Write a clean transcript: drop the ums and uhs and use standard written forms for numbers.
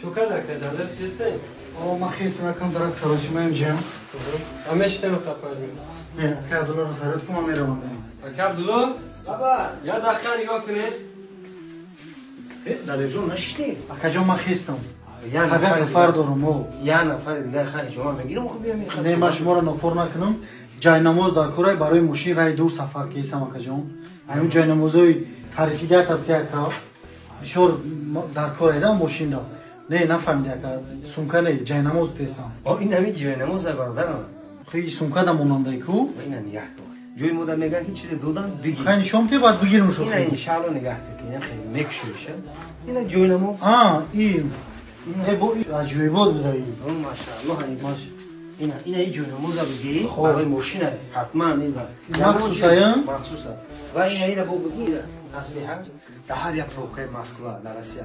Çokada kadar da festayım. O mahkes nakam darak sarhoşumayım cem. Ama işte mi kapalım? Ne? Kağıdılar Ferhat kuma meraman dedim. Akabdulu? Baba. Ya da kan yok neş? Darıcı naşti. Akacağım mahkestim. Yani Haga safar doğrum o. Yani Farid gel khani şoma megirim okuyayım. Ne maşmora nofor nakınım. Cay namaz da kuray baroy muşin ray dur safar kesam akacağım. Ayım cay namazoy tarifi gel tabi ki aka. Şor dar kurayda muşin da. Ne nafam diye aka. Sunka ne cay namaz testam. O inami cive namaz bardan ama. Xey sunka da monanday ku. İna nigah kı. Joy moda mega hiç de dodan bigi. Xeyni şom te bad bigirim şu. İna inşallah nigah kı. İna xeyli mek şuşa. İna joy namaz. Ha iyi. Bu acayip oldu da iyi. Maşallah hani maş. İna iyi joy namaz bigi. Baroy muşina hatman ila. Maksusayım. Maksusa. Ve ina ila bu bigi ila. Asbiha. Daha ya provoke maskula la Rusya.